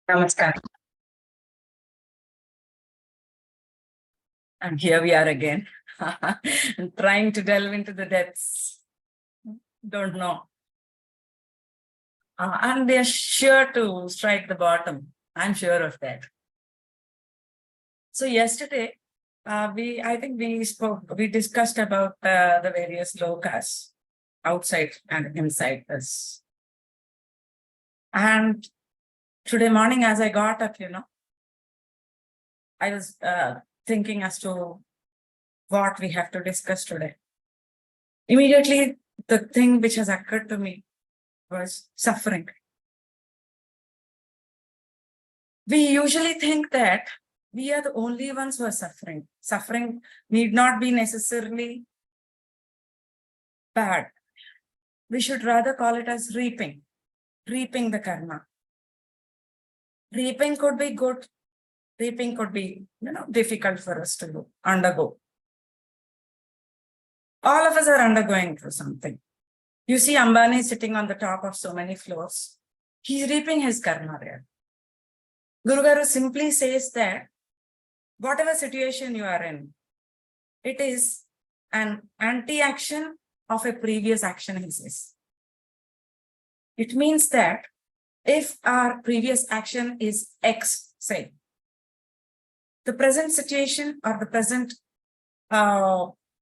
Namaskar. And here we are again, trying to delve into the depths. Don't know. And they're sure to strike the bottom. I'm sure of that. So yesterday, I think we discussed about the various lokas outside and inside us. And today morning, as I got up, I was thinking as to what we have to discuss today. Immediately, the thing which has occurred to me was suffering. We usually think that we are the only ones who are suffering. Suffering need not be necessarily bad. We should rather call it as reaping the karma. Reaping could be good. Reaping could be, difficult for us to undergo. All of us are undergoing through something. You see Ambani sitting on the top of so many floors. He's reaping his karma there. Guru Garu simply says that whatever situation you are in, it is an anti-action of a previous action, he says. It means that if our previous action is X, say, the present situation or the present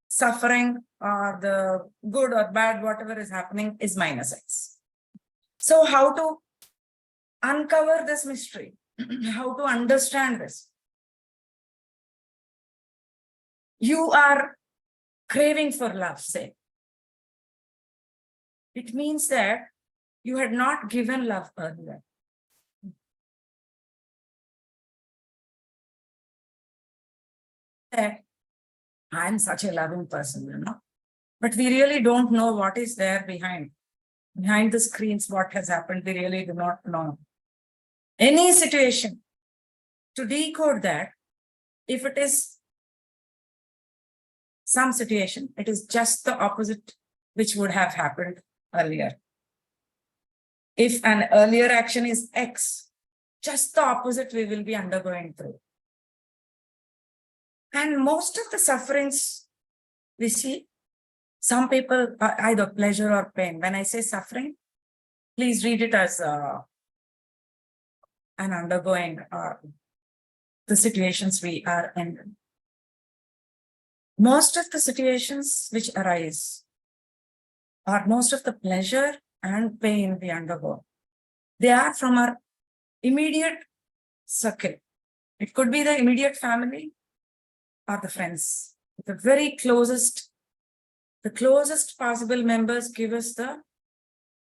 suffering or the good or bad, whatever is happening is minus X. So how to uncover this mystery? How to understand this? You are craving for love, say. It means that you had not given love earlier. That I'm such a loving person, but we really don't know what is there behind the screens, what has happened. We really do not know. Any situation, to decode that, if it is some situation, it is just the opposite which would have happened earlier. If an earlier action is X, just the opposite we will be undergoing through. And most of the sufferings we see, some people are either pleasure or pain. When I say suffering, please read it as an undergoing the situations we are in. Most of the situations which arise, or most of the pleasure and pain we undergo, they are from our immediate circle. It could be the immediate family or the friends. The very closest possible members give us the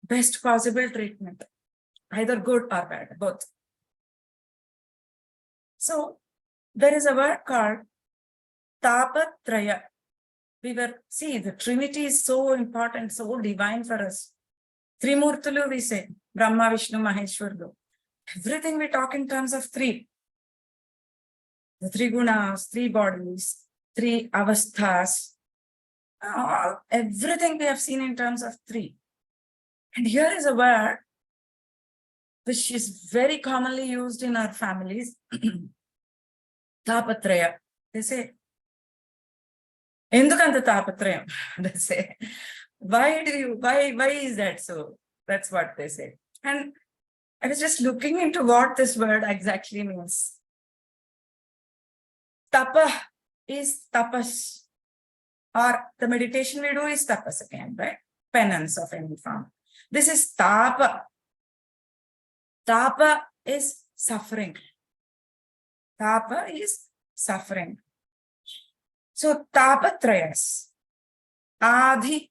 best possible treatment, either good or bad, both. So there is a word called tapatraya. The Trinity is so important, so divine for us. Trimurtulu we say, Brahma, Vishnu, Maheshwaru. Everything we talk in terms of three. The three gunas, three bodies, three avasthas, everything we have seen in terms of three. And here is a word which is very commonly used in our families, tapatraya. They say, Endukanta tapatrayam? They say, why is that so? That's what they say. And I was just looking into what this word exactly means. Tapa is tapas, or the meditation we do is tapas again, right? Penance of any form. This is tapa. Tapa is suffering. Tapa is suffering. So tapatrayas, adhi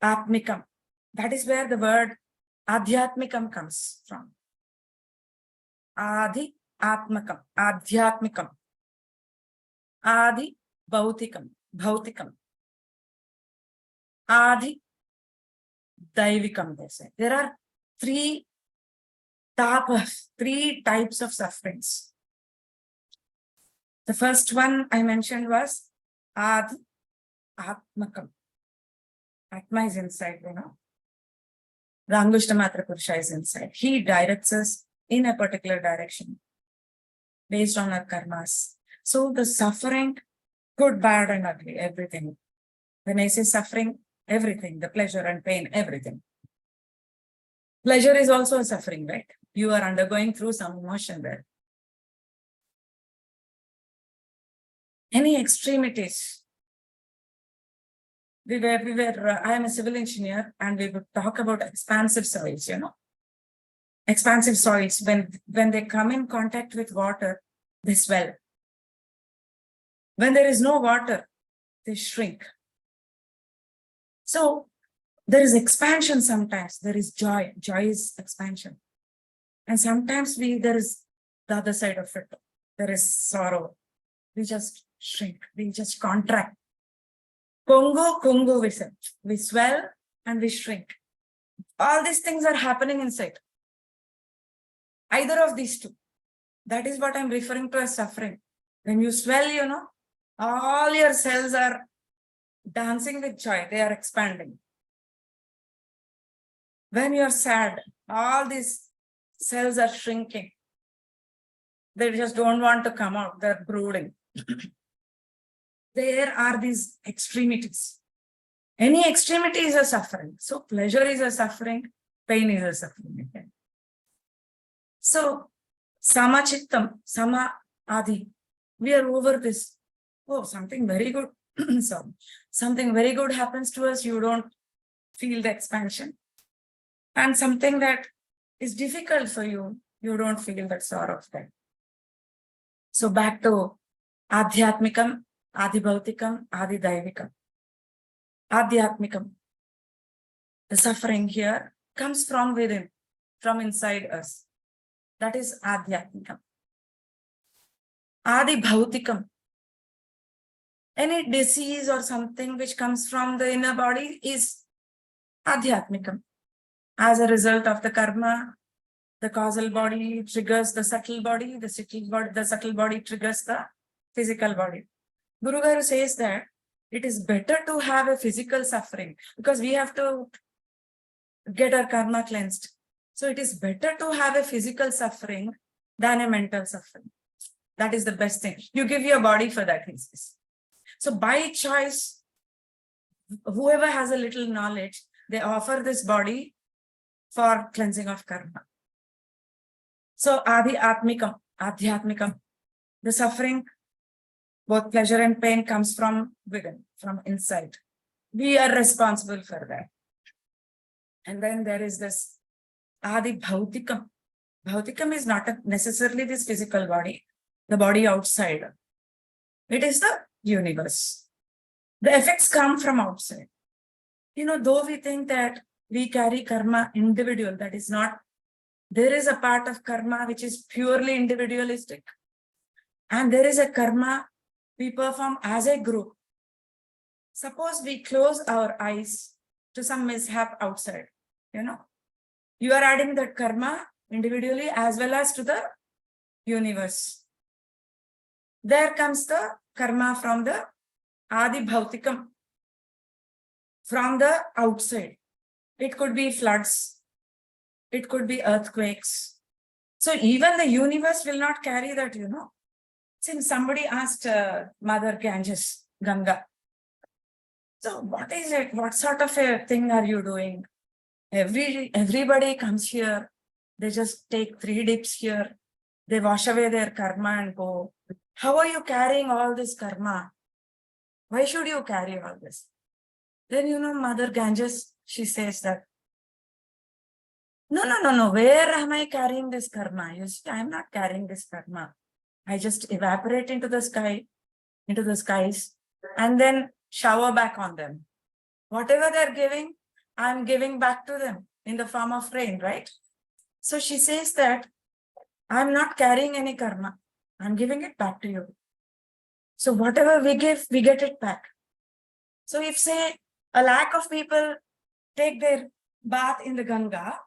atmikam. That is where the word adhyatmikam comes from. Adhi atmakam, adhyatmikam. Adi bhautikam, Adi daivikam, they say. There are three types of sufferings. The first one I mentioned was Adi Atmakam. Atma is inside, Rangushtamatra Purusha is inside. He directs us in a particular direction based on our karmas. So the suffering, good, bad, and ugly, everything. When I say suffering, everything, the pleasure and pain, everything. Pleasure is also a suffering, right? You are undergoing through some emotion there. Any extremities. I am a civil engineer, and we would talk about expansive soils, Expansive soils, when they come in contact with water, they swell. When there is no water, they shrink. So there is expansion sometimes, there is joy. Joy is expansion. And sometimes there is the other side of it. There is sorrow. We just shrink, we just contract. Kongo, we say. We swell and we shrink. All these things are happening inside. Either of these two. That is what I'm referring to as suffering. When you swell, all your cells are dancing with joy. They are expanding. When you're sad, all these cells are shrinking. They just don't want to come out. They're brooding. There are these extremities. Any extremity is a suffering. So pleasure is a suffering, pain is a suffering. Okay? So sama chittam, sama adi. We are over this. Oh, something very good. So something very good happens to us, you don't feel the expansion. And something that is difficult for you, you don't feel that sorrow of that. So back to Adhyatmikam, Adhibhautikam, Adidaivikam. Adhyatmikam. The suffering here comes from within, from inside us. That is Adhyatmikam. Adibhautikam. Any disease or something which comes from the inner body is Adhyatmikam. As a result of the karma, the causal body triggers the subtle body, the subtle body triggers the physical body. Guru Garu says that it is better to have a physical suffering because we have to get our karma cleansed. So it is better to have a physical suffering than a mental suffering. That is the best thing. You give your body for that, he says. So by choice, whoever has a little knowledge, they offer this body for cleansing of karma. So Adhyatmikam, the suffering, both pleasure and pain comes from within, from inside. We are responsible for that. And then there is this Adibhautikam. Bhautikam is not necessarily this physical body, the body outside. It is the universe. The effects come from outside. Though we think that we carry karma individual, that is not. There is a part of karma which is purely individualistic. And there is a karma we perform as a group. Suppose we close our eyes to some mishap outside, You are adding that karma individually as well as to the universe. There comes the karma from the Adibhautikam, from the outside. It could be floods. It could be earthquakes. So even the universe will not carry that, Since somebody asked Mother Ganges, Ganga, so what is it? What sort of a thing are you doing? Everybody comes here. They just take 3 dips here. They wash away their karma and go. How are you carrying all this karma? Why should you carry all this? Then, Mother Ganges, she says that, no. Where am I carrying this karma? You see, I'm not carrying this karma. I just evaporate into the sky, into the skies, and then shower back on them. Whatever they're giving, I'm giving back to them in the form of rain, right? So she says that I'm not carrying any karma. I'm giving it back to you. So whatever we give, we get it back. So if, say, a lakh of people take their bath in the Ganga,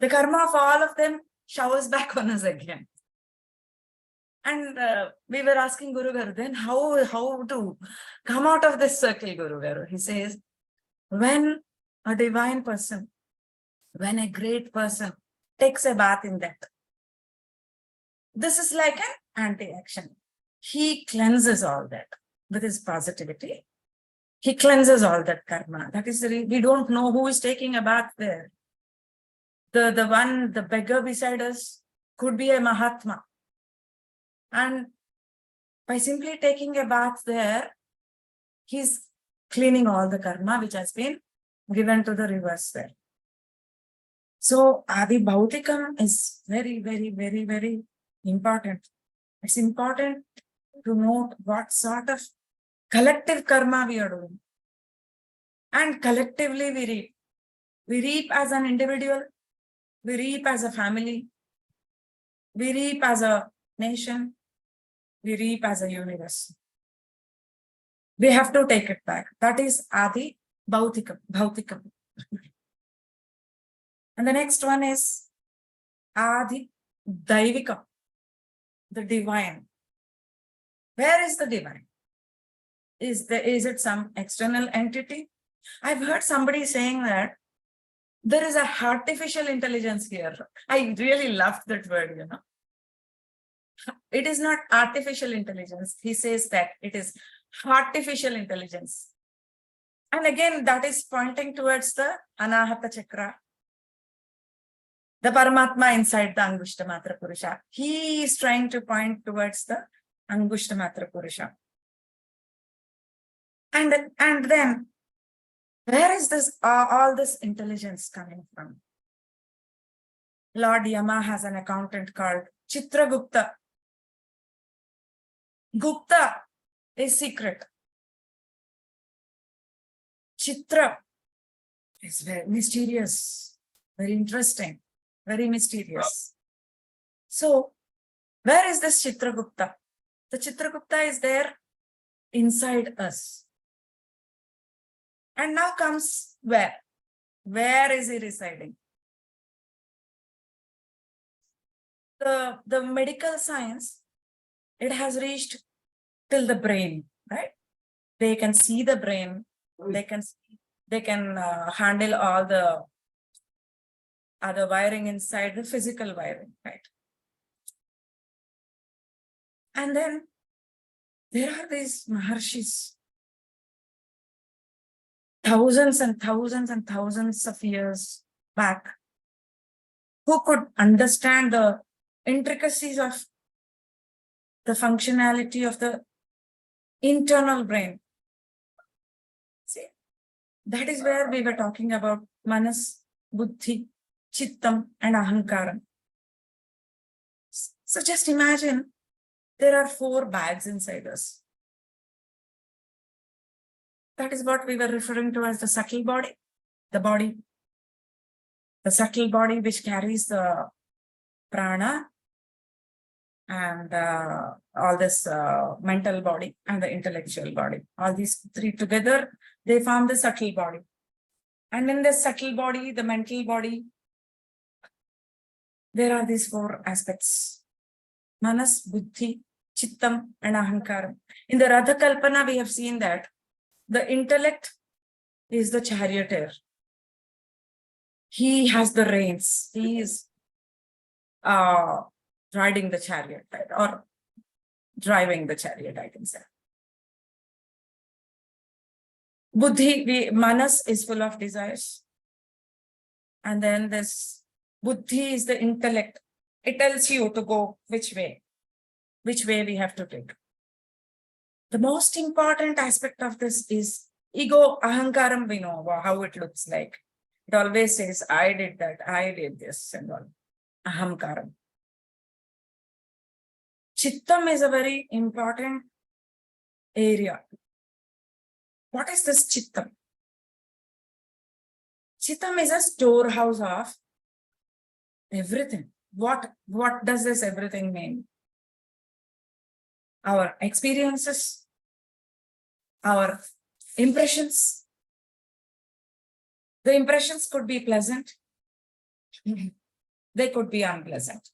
the karma of all of them showers back on us again. And we were asking Guru Garu, then how to come out of this circle, Guru Garu? He says, when a divine person, when a great person takes a bath in that. This is like an anti-action. He cleanses all that with his positivity. He cleanses all that karma. That is we don't know who is taking a bath there. The beggar beside us could be a Mahatma. And by simply taking a bath there, he's cleaning all the karma which has been given to the rivers there. So Adi Bhautikam is very, very, very, very important. It's important to note what sort of collective karma we are doing. And collectively we reap. We reap as an individual, we reap as a family, we reap as a nation, we reap as a universe. We have to take it back. That is Adi Bhautikam. And the next one is Adi Daivikam, the divine. Where is the divine? Is it some external entity? I've heard somebody saying that there is a artificial intelligence here. I really loved that word, you know. It is not artificial intelligence. He says that it is artificial intelligence. And again, that is pointing towards the Anahata Chakra, the Paramatma inside the Angushta Matra Purusha. He is trying to point towards the Angushta Matra Purusha. And then, where is this all this intelligence coming from? Lord Yama has an accountant called Chitragupta. Gupta is secret. Chitra is very mysterious, very interesting, very mysterious. So, where is this Chitragupta? The Chitragupta is there inside us. And now comes where? Where is he residing? The medical science, it has reached till the brain, right? They can see the brain. They can handle all the other wiring inside the physical wiring, right? And then there are these Maharshis, thousands and thousands and thousands of years back, who could understand the intricacies of the functionality of the internal brain. See, that is where we were talking about Manas, Buddhi, Chittam, and Ahankaram. So just imagine there are 4 bags inside us. That is what we were referring to as the subtle body, the subtle body which carries the prana and all this mental body and the intellectual body. All these 3 together, they form the subtle body. And in the subtle body, the mental body, there are these 4 aspects: Manas, Buddhi, Chittam, and Ahankaram. In the Radha Kalpana, we have seen that the intellect is the charioteer. He has the reins. He is riding the chariot, right? Or driving the chariot, I can say. Buddhi, Manas is full of desires. And then this Buddhi is the intellect. It tells you to go which way we have to take. The most important aspect of this is ego, Ahankaram, we know how it looks like. It always says, I did that, I did this, and all. Ahamkaram. Chittam is a very important area. What is this Chittam? Chittam is a storehouse of everything. What does this everything mean? Our experiences, our impressions. The impressions could be pleasant. They could be unpleasant.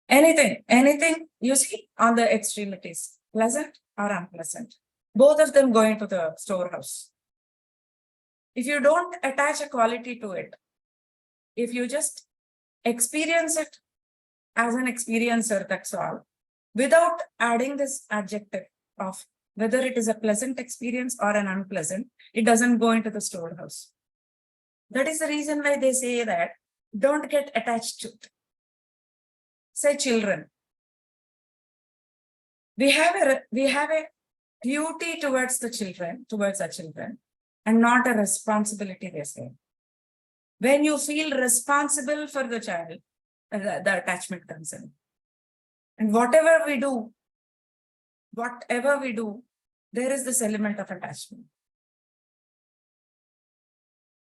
Anything you see on the extremities, pleasant or unpleasant. Both of them go into the storehouse. If you don't attach a quality to it, if you just experience it as an experiencer, that's all, without adding this adjective of whether it is a pleasant experience or an unpleasant, it doesn't go into the storehouse. That is the reason why they say that don't get attached to it. Say children. We have a duty towards the children, towards our children, and not a responsibility, they say. When you feel responsible for the child, the attachment comes in. And whatever we do, there is this element of attachment.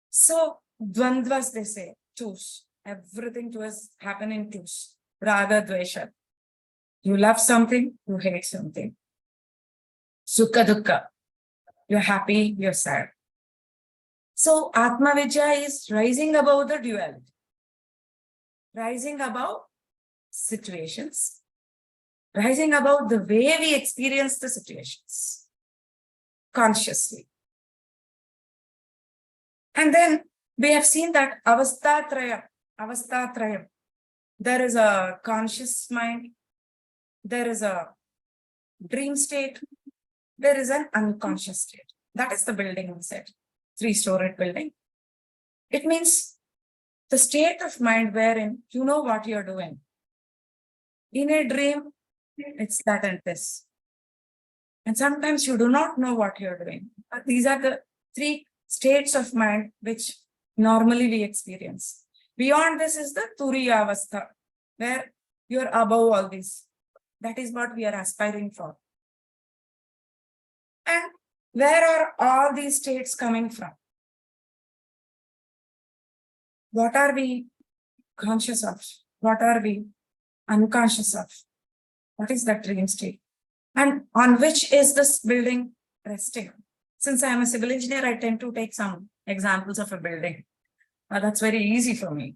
So, dvandvas, they say, twos. Everything to us happen in twos. Raga, dvesha. You love something, you hate something. Sukha, dukkha. You're happy, you're sad. So, Atma Vidya is rising above the duality. Rising above situations. Rising above the way we experience the situations. Consciously. And then we have seen that avastatrayam. There is a conscious mind. There is a dream state. There is an unconscious state. That is the building we said. 3-storied building. It means the state of mind wherein you know what you're doing. In a dream, it's that and this. And sometimes you do not know what you're doing. These are the 3 states of mind which normally we experience. Beyond this is the Turiya Avastha, where you're above all this. That is what we are aspiring for. And where are all these states coming from? What are we conscious of? What are we unconscious of? What is that dream state? And on which is this building resting? Since I am a civil engineer, I tend to take some examples of a building. That's very easy for me.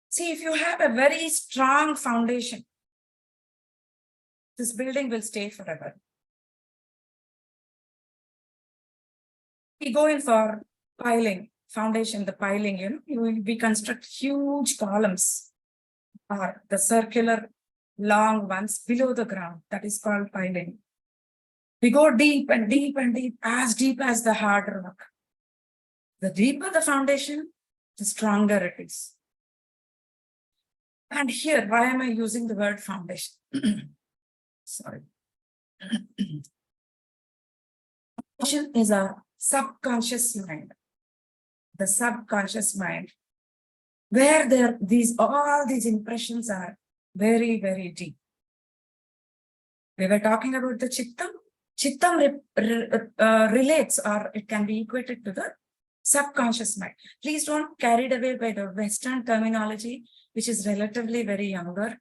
See, if you have a very strong foundation, this building will stay forever. We go in for piling, foundation, the piling, we construct huge columns, or the circular long ones below the ground. That is called piling. We go deep and deep and deep as the hard rock. The deeper the foundation, the stronger it is. And here, why am I using the word foundation? Sorry. Foundation is a subconscious mind. The subconscious mind, where all these impressions are very, very deep. We were talking about the Chittam. Chittam relates, or it can be equated to the subconscious mind. Please don't carried away by the Western terminology, which is relatively very younger.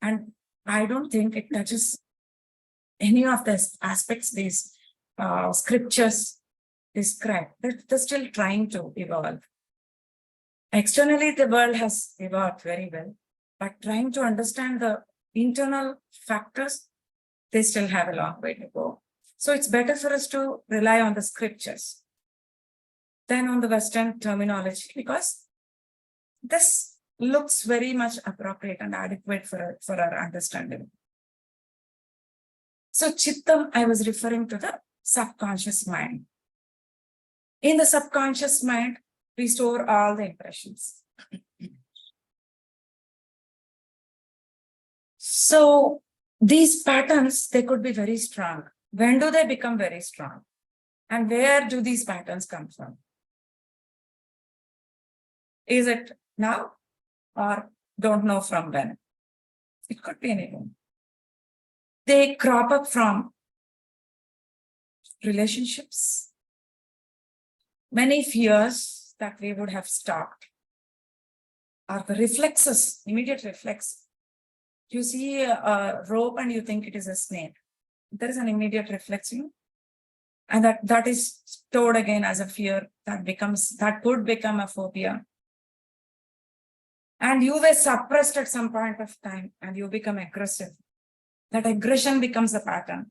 And I don't think it touches any of the aspects these scriptures describe. They're still trying to evolve. Externally, the world has evolved very well, but trying to understand the internal factors, they still have a long way to go. So it's better for us to rely on the scriptures than on the Western terminology, because this looks very much appropriate and adequate for our understanding. So Chittam, I was referring to the subconscious mind. In the subconscious mind, we store all the impressions. So these patterns, they could be very strong. When do they become very strong? And where do these patterns come from? Is it now or don't know from when? It could be anything. They crop up from relationships, many fears that we would have stopped, or the reflexes, immediate reflex. You see a rope and you think it is a snake. There is an immediate reflex, and that is stored again as a fear that could become a phobia. And you were suppressed at some point of time and you become aggressive. That aggression becomes a pattern.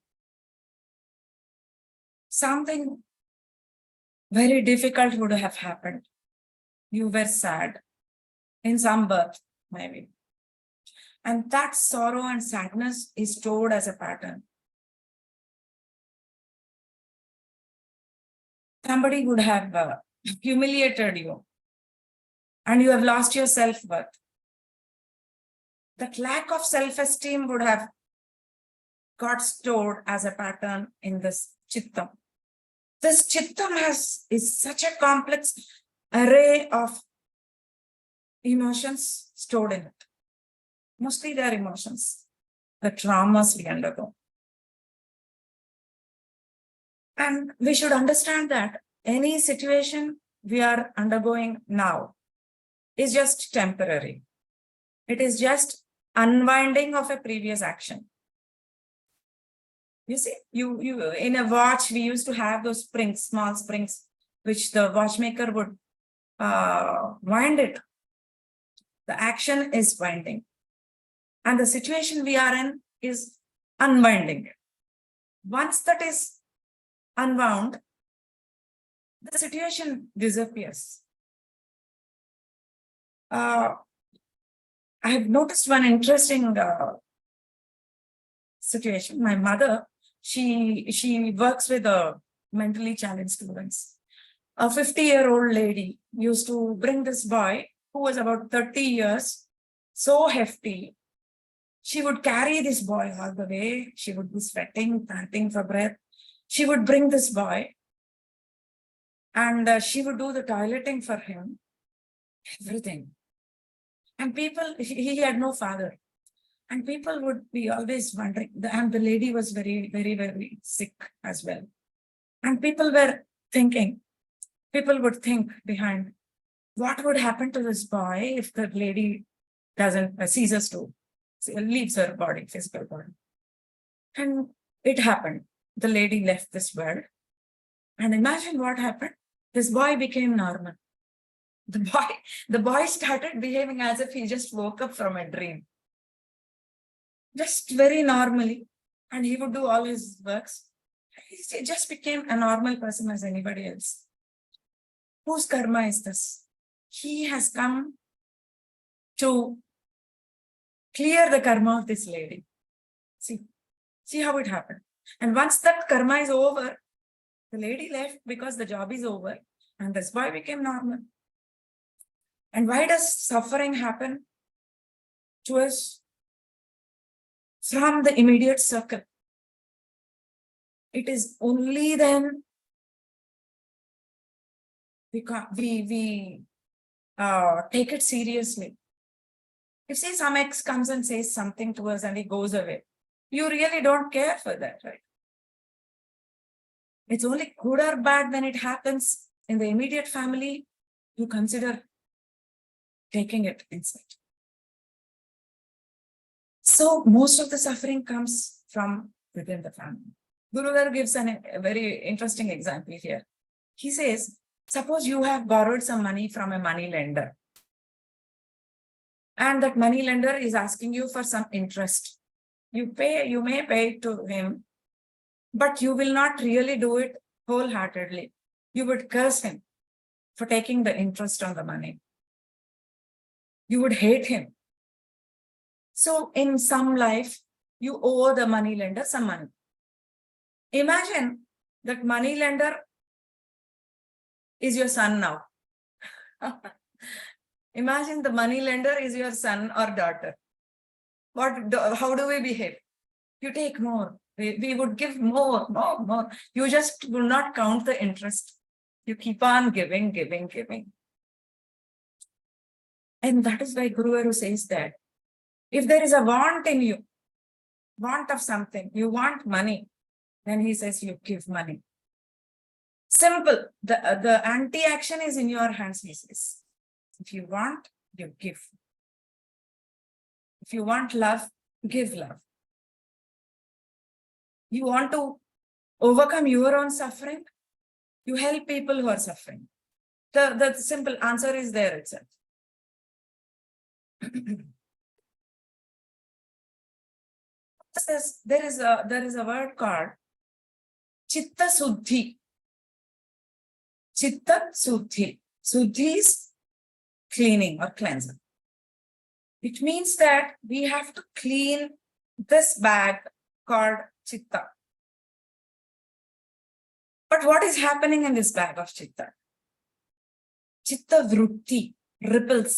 Something very difficult would have happened. you were sad in some birth, maybe. And that sorrow and sadness is stored as a pattern. Somebody would have humiliated you and you have lost your self-worth. That lack of self-esteem would have got stored as a pattern in this chittam. This chittam is such a complex array of emotions stored in it. Mostly they are emotions, the traumas we undergo. And we should understand that any situation we are undergoing now is just temporary. It is just unwinding of a previous action. You see, you in a watch, we used to have those springs, small springs, which the watchmaker would wind it. The action is winding. And the situation we are in is unwinding. Once that is unwound, the situation disappears. I have noticed one interesting situation. My mother, she works with mentally challenged students. A 50-year-old lady used to bring this boy who was about 30 years, so hefty. She would carry this boy all the way. She would be sweating, panting for breath. She would bring this boy and she would do the toileting for him, everything. And people, he had no father. And people would be always wondering, and the lady was very, very, very sick as well. And people were thinking, people would think behind, what would happen to this boy if the lady doesn't, ceases to, leaves her body, physical body. And it happened. The lady left this world. And imagine what happened. This boy became normal. The boy started behaving as if he just woke up from a dream. Just very normally. And he would do all his works. He just became a normal person as anybody else. Whose karma is this? He has come to clear the karma of this lady. See how it happened. And once that karma is over, the lady left because the job is over and this boy became normal. And why does suffering happen to us? From the immediate circle. It is only then we take it seriously. If say some ex comes and says something to us and he goes away, you really don't care for that, right? It's only good or bad when it happens in the immediate family, you consider taking it inside. So most of the suffering comes from within the family. Guruvar gives a very interesting example here. He says, suppose you have borrowed some money from a money lender. And that money lender is asking you for some interest. You may pay to him, but you will not really do it wholeheartedly. You would curse him for taking the interest on the money. You would hate him. So in some life, you owe the money lender some money. Imagine that money lender is your son now. Imagine the money lender is your son or daughter. How do we behave? You take more. We would give more. You just will not count the interest. You keep on giving. And that is why Guruvaru says that if there is a want in you, want of something, you want money, then he says you give money. Simple. The anti-action is in your hands, he says. If you want, you give. If you want love, give love. You want to overcome your own suffering, you help people who are suffering. The simple answer is there itself. There is a word called Chitta Suddhi. Chitta Suddhi. Suddhi is cleaning or cleansing. It means that we have to clean this bag called chitta. But what is happening in this bag of chitta? Chitta vritti, ripples.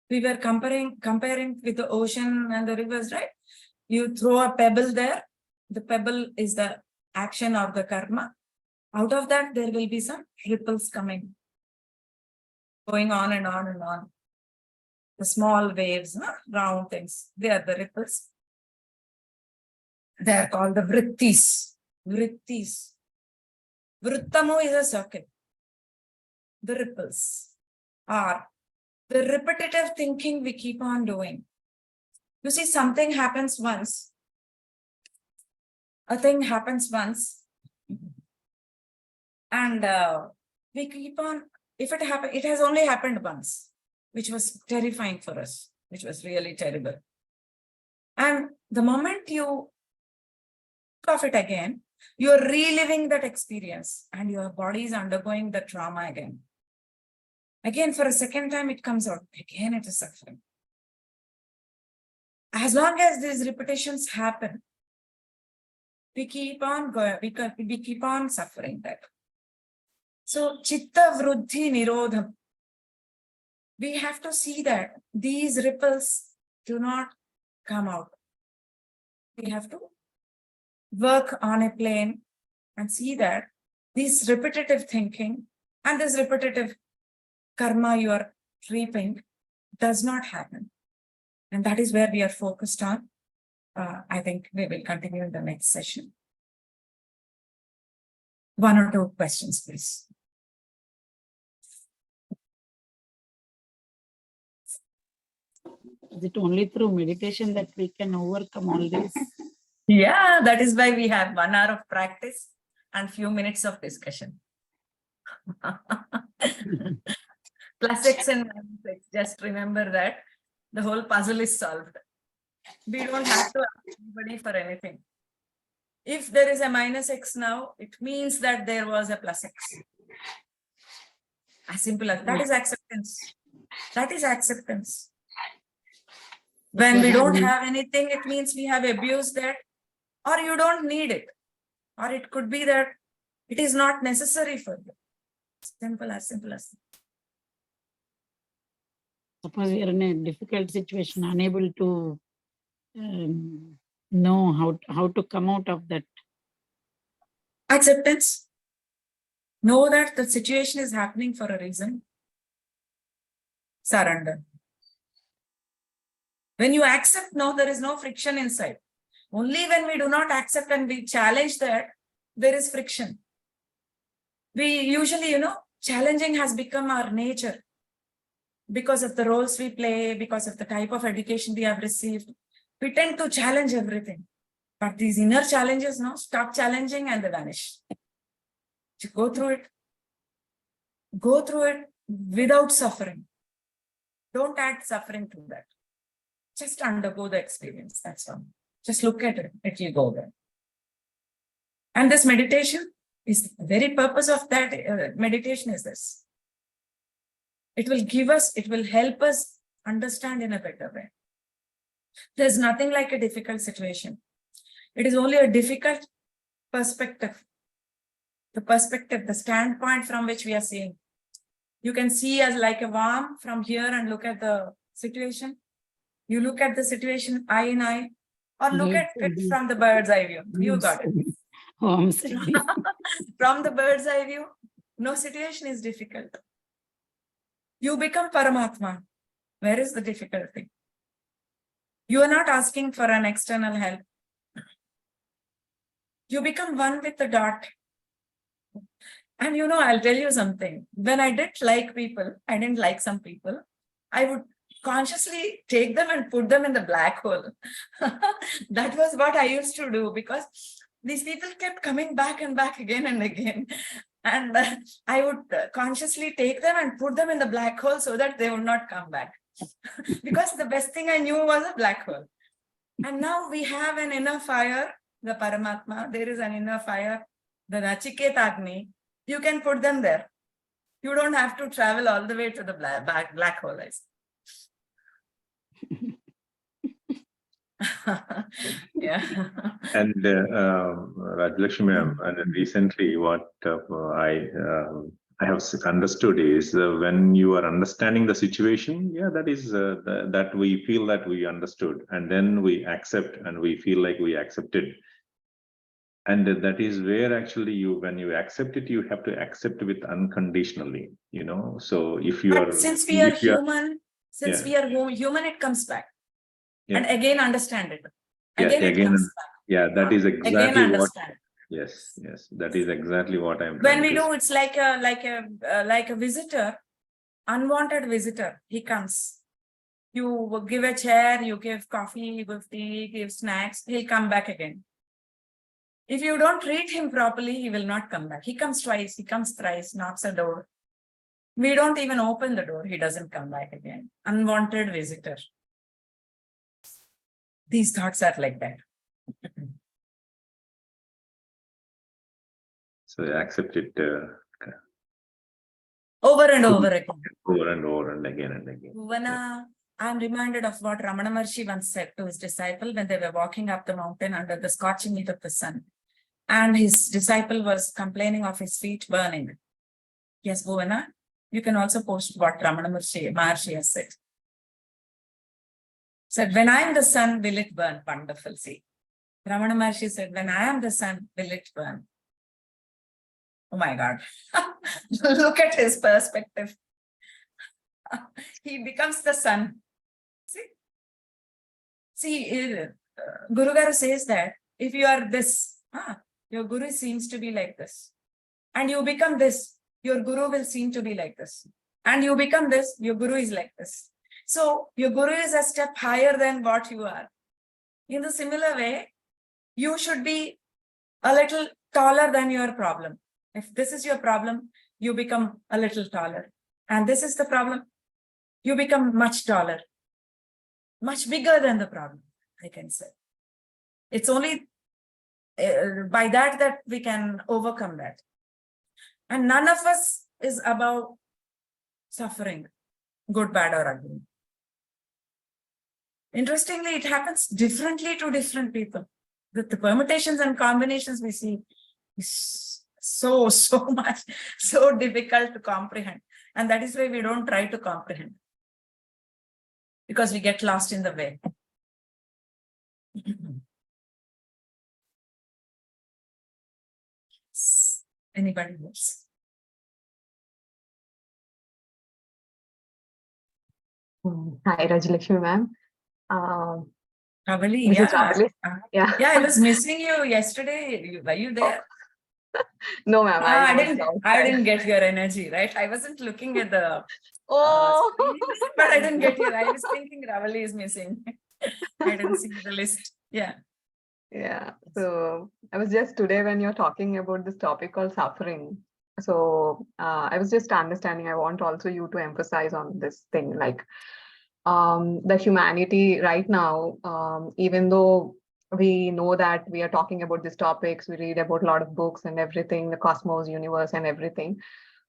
We were comparing with the ocean and the rivers, right? You throw a pebble there. The pebble is the action or the karma. Out of that, there will be some ripples coming, going on and on and on. The small waves, round things, they are the ripples. They are called the vrittis. Vrittis. Vrittamo is a circle. The ripples are the repetitive thinking we keep on doing. You see, something happens once. A thing happens once. And we keep on, if it happened, it has only happened once, which was terrifying for us, which was really terrible. And the moment you think of it again, you're reliving that experience and your body is undergoing the trauma again. Again, for a second time, it comes out. Again, it is suffering. As long as these repetitions happen, we keep on going, we keep on suffering that. So, chitta vritti nirodham. We have to see that these ripples do not come out. We have to work on a plane and see that this repetitive thinking and this repetitive karma you are reaping does not happen. And that is where we are focused on. I think we will continue in the next session. 1 or 2 questions, please. Is it only through meditation that we can overcome all this? Yeah, that is why we have 1 hour of practice and few minutes of discussion. Plus X and minus X. Just remember that the whole puzzle is solved. We don't have to ask anybody for anything. If there is a minus X now, it means that there was a plus X. As simple as that is acceptance. That is acceptance. When we don't have anything, it means we have abused that, or you don't need it. Or it could be that it is not necessary for you. Simple as simple as. Suppose we are in a difficult situation, unable to know how to come out of that. Acceptance. Know that the situation is happening for a reason. Surrender. When you accept, no, there is no friction inside. Only when we do not accept and we challenge that, there is friction. We usually, challenging has become our nature because of the roles we play, because of the type of education we have received. We tend to challenge everything. But these inner challenges, stop challenging and they vanish. You go through it. Go through it without suffering. Don't add suffering to that. Just undergo the experience, that's all. Just look at it, it will go there. And this meditation is the very purpose of that meditation is this. It will help us understand in a better way. There's nothing like a difficult situation. It is only a difficult perspective. The standpoint from which we are seeing. You can see as like a worm from here and look at the situation. You look at the situation eye in eye, or look at it from the bird's eye view. You got it. From the bird's eye view, no situation is difficult. You become Paramatma. Where is the difficulty? You are not asking for an external help. You become one with the dot. And I'll tell you something. When I didn't like people, I didn't like some people, I would consciously take them and put them in the black hole. That was what I used to do because these people kept coming back and back again and again. And I would consciously take them and put them in the black hole so that they would not come back. Because the best thing I knew was a black hole. And now we have an inner fire, the Paramatma. There is an inner fire, the Nachiketa Agni. You can put them there. You don't have to travel all the way to the black hole. I say. Yeah. And Rajlakshmi ma'am, and then recently what I have understood is when you are understanding the situation, yeah, that is that we feel that we understood, and then we accept and we feel like we accepted. And that is where actually when you accept it, you have to accept with unconditionally, you know. So if you But are, since we are if you are, human, since yeah. we are human, it comes back. Yeah. And again, understand it. Yeah, Again, it comes back. yeah, that is Again, exactly what. understand. Yes, yes, that is exactly what I'm When trying we to do, say. it's like a visitor, unwanted visitor. He comes. You give a chair, you give coffee, you give tea, give snacks. He'll come back again. If you don't treat him properly, he will not come back. He comes twice, he comes thrice, knocks a door. We don't even open the door. He doesn't come back again. Unwanted visitor. These thoughts are like that. So I accept it Over and over again. over and over and again and again. I'm reminded of what Ramana Maharshi once said to his disciple when they were walking up the mountain under the scorching heat of the sun. And his disciple was complaining of his feet burning. Yes, Bhuvana, you can also post what Ramana Maharshi has said. Said, when I am the sun, will it burn? Wonderful, see. Ramana Maharshi said, when I am the sun, will it burn? Oh my God. Look at his perspective. He becomes the sun. See, Guru Garu says that if you are this, your Guru seems to be like this. And you become this, your Guru will seem to be like this. And you become this, your Guru is like this. So your Guru is a step higher than what you are. In the similar way, you should be a little taller than your problem. If this is your problem, you become a little taller. And this is the problem, you become much taller, much bigger than the problem, I can say. It's only by that we can overcome that. And none of us is about suffering, good, bad, or ugly. Interestingly, it happens differently to different people. The permutations and combinations we see is so much, so difficult to comprehend. And that is why we don't try to comprehend. Because we get lost in the way. Anybody else? Hi, Rajlakshmi ma'am. Probably, This is yeah. Chavali. Yeah. Yeah, I was missing you yesterday. Were you there? No, ma'am. I didn't get your energy, right? I wasn't looking at the screen, but I didn't get your. I was thinking Ravali is missing. I didn't see the list. Yeah. Yeah. So I was just today when you're talking about this topic called suffering. So I was just understanding. I want also you to emphasize on this thing, like the humanity right now, even though we know that we are talking about these topics, we read about a lot of books and everything, the cosmos, universe and everything.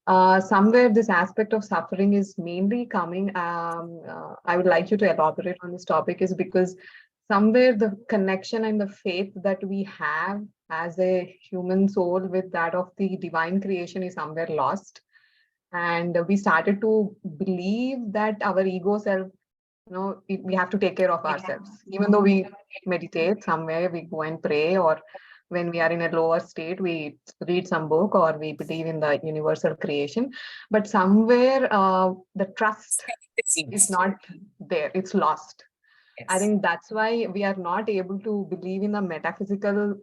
Somewhere this aspect of suffering is mainly coming. I would like you to elaborate on this topic is because somewhere the connection and the faith that we have as a human soul with that of the divine creation is somewhere lost. And we started to believe that our ego self, we have to take care of ourselves. Even though we meditate somewhere, we go and pray, or when we are in a lower state, we read some book or we believe in the universal creation. But somewhere the trust is not there, it's lost. Yes. I think that's why we are not able to believe in the metaphysical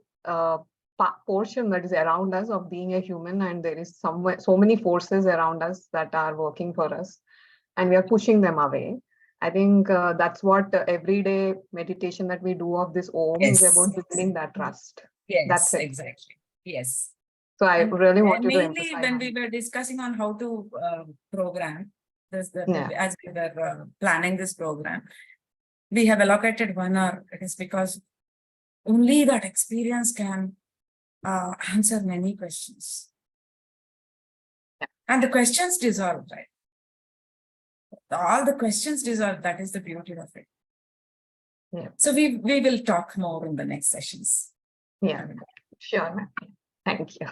portion that is around us of being a human, and there is so many forces around us that are working for us and we are pushing them away. I think that's what everyday meditation that we do of this Om is about, building that trust. Yes, that's it. Exactly. Yes. So I really want you to emphasize. Mainly when we were discussing on how to program this, as we were planning this program, we have allocated 1 hour. It is because only that experience can answer many questions. And the questions dissolve, right? All the questions dissolve. That is the beauty of it. Yeah. So we will talk more in the next sessions. Yeah, sure, ma'am. Thank you.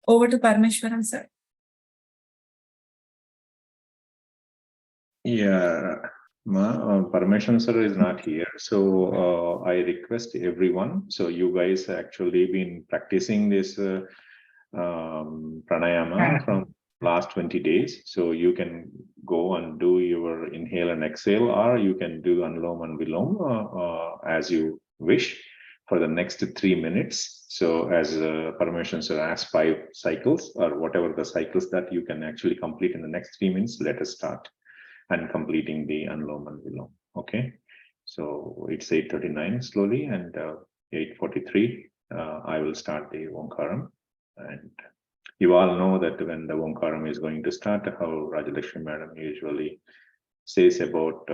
Over to Parameshwaran, sir. Yeah, Parameshwaran sir is not here, so I request everyone. So you guys actually been practicing this pranayama from last 20 days. So you can go and do your inhale and exhale, or you can do Anulom and Vilom as you wish for the next 3 minutes. So as Parameshwaran sir asked, 5 cycles or whatever the cycles that you can actually complete in the next 3 minutes, let us start and completing the Anulom and Vilom. Okay, so it's 8:39 slowly, and 8:43 I will start the Omkaram. And you all know that when the Omkaram is going to start, how Rajalakshmi madam usually says about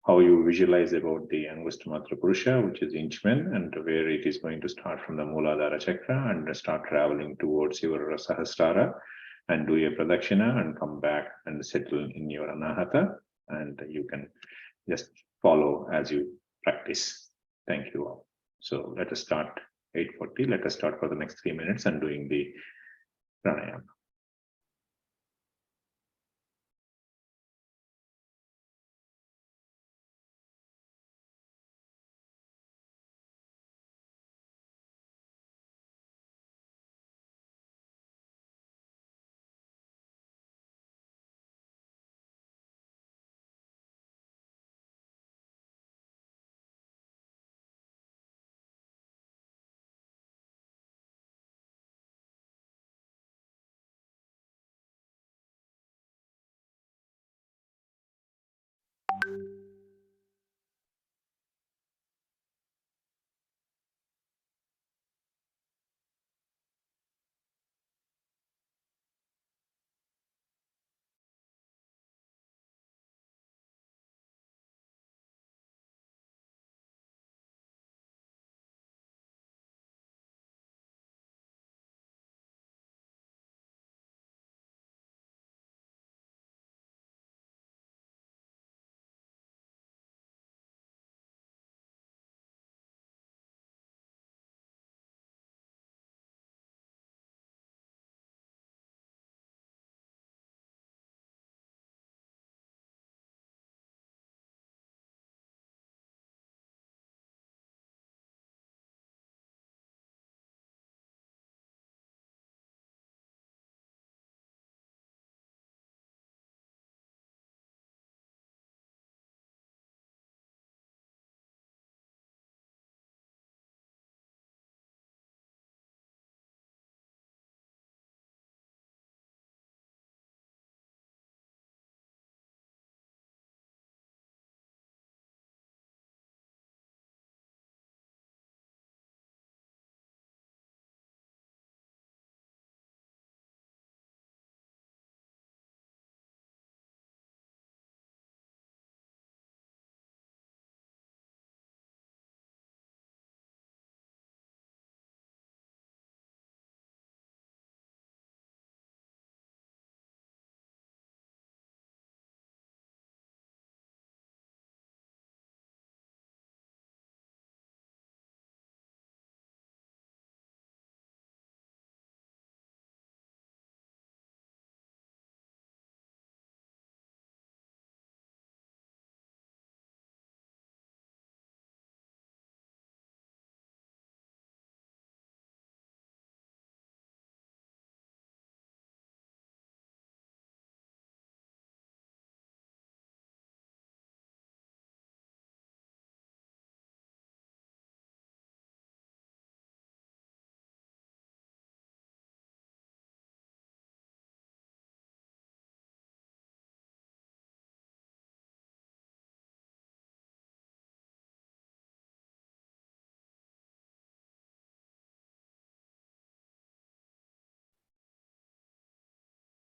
how you visualize about the Angustamatra Purusha, which is Inchman, and where it is going to start from the Mooladhara Chakra and start traveling towards your Sahasrara and do a Pradakshina and come back and settle in your Anahata, and you can just follow as you practice. Thank you all. So let us start 8:40. Let us start for the next 3 minutes and doing the pranayama.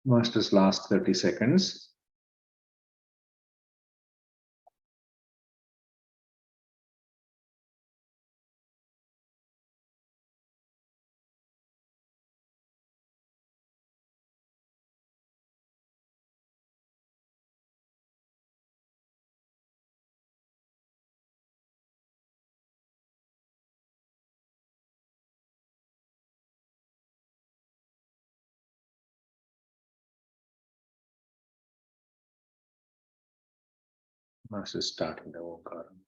Master's last 30 seconds. Master starting the OMkaram.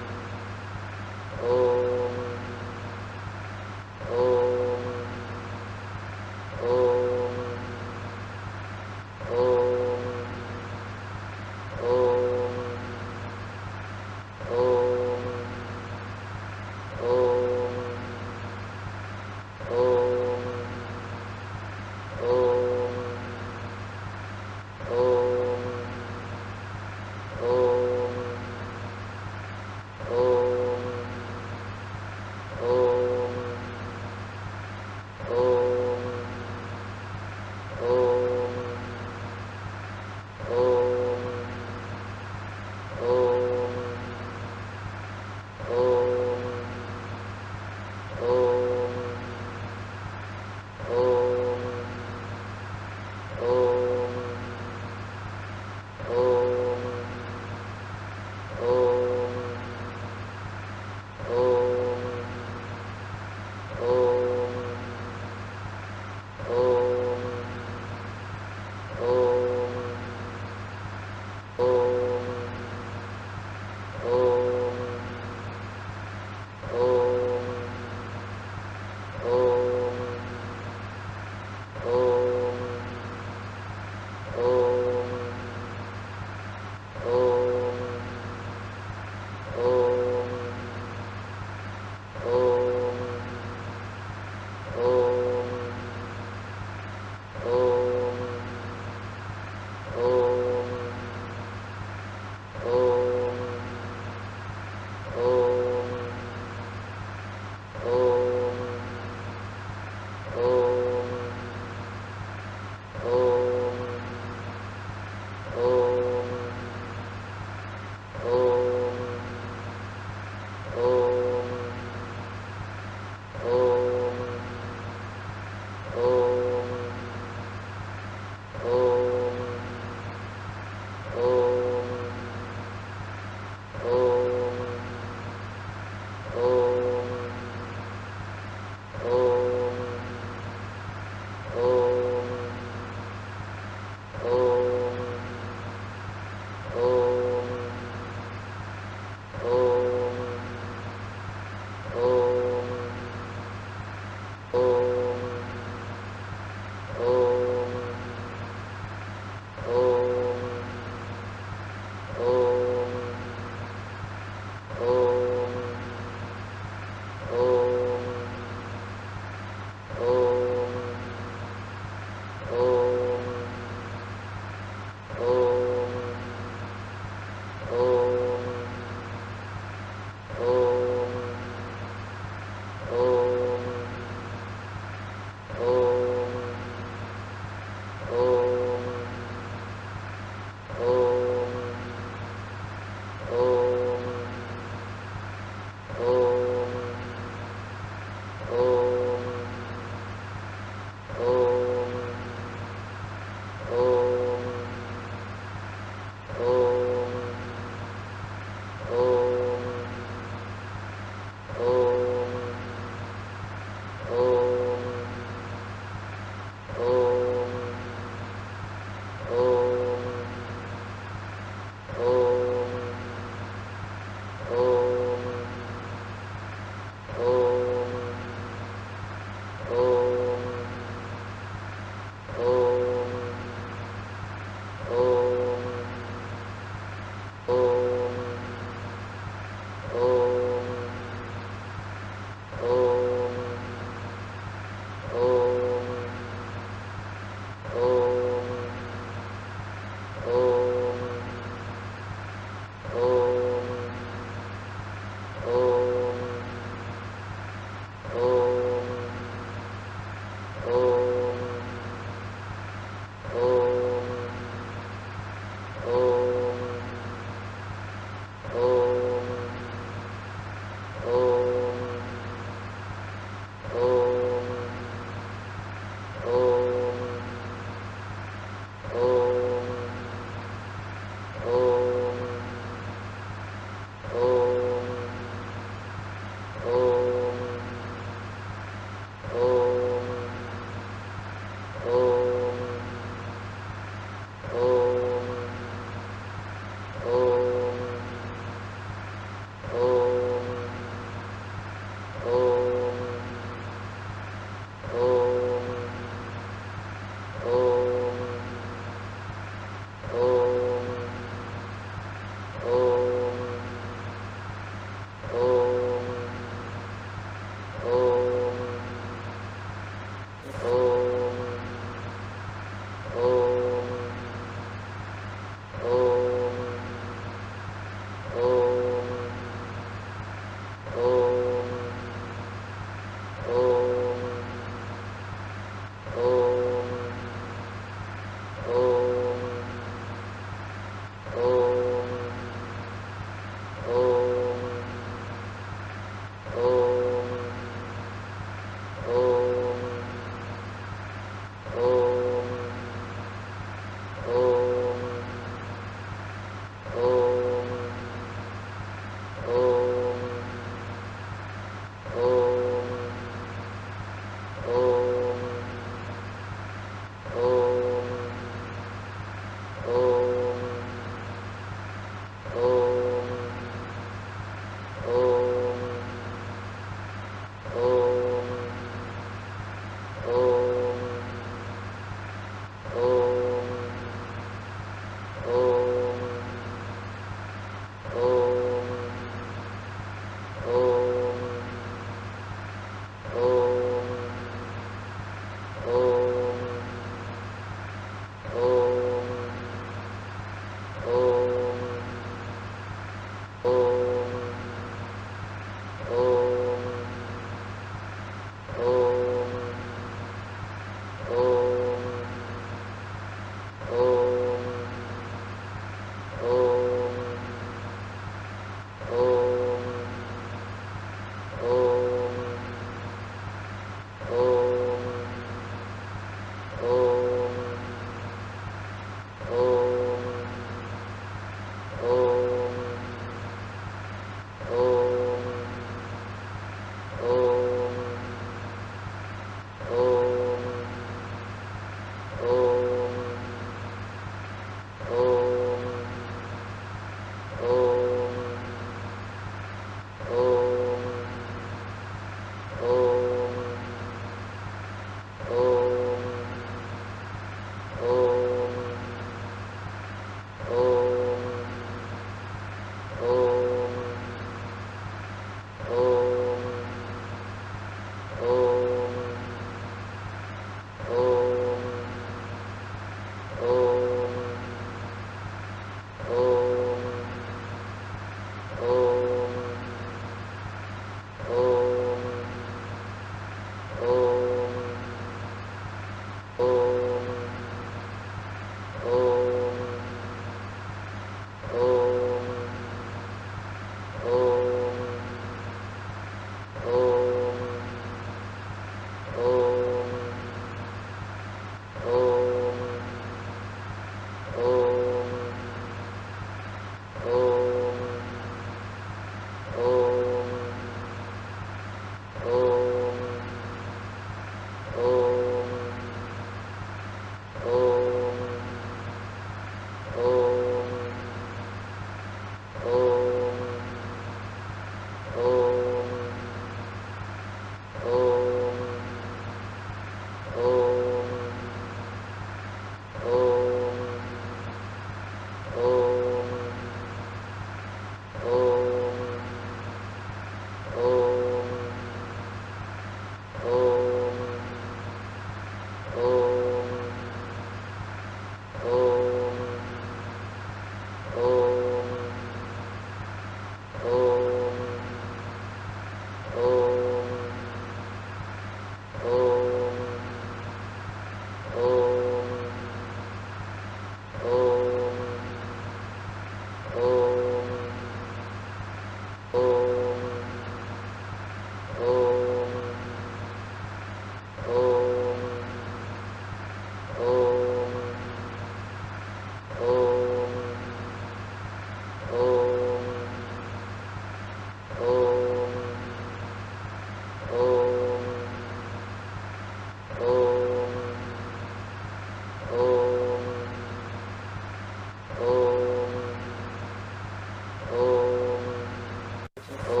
Om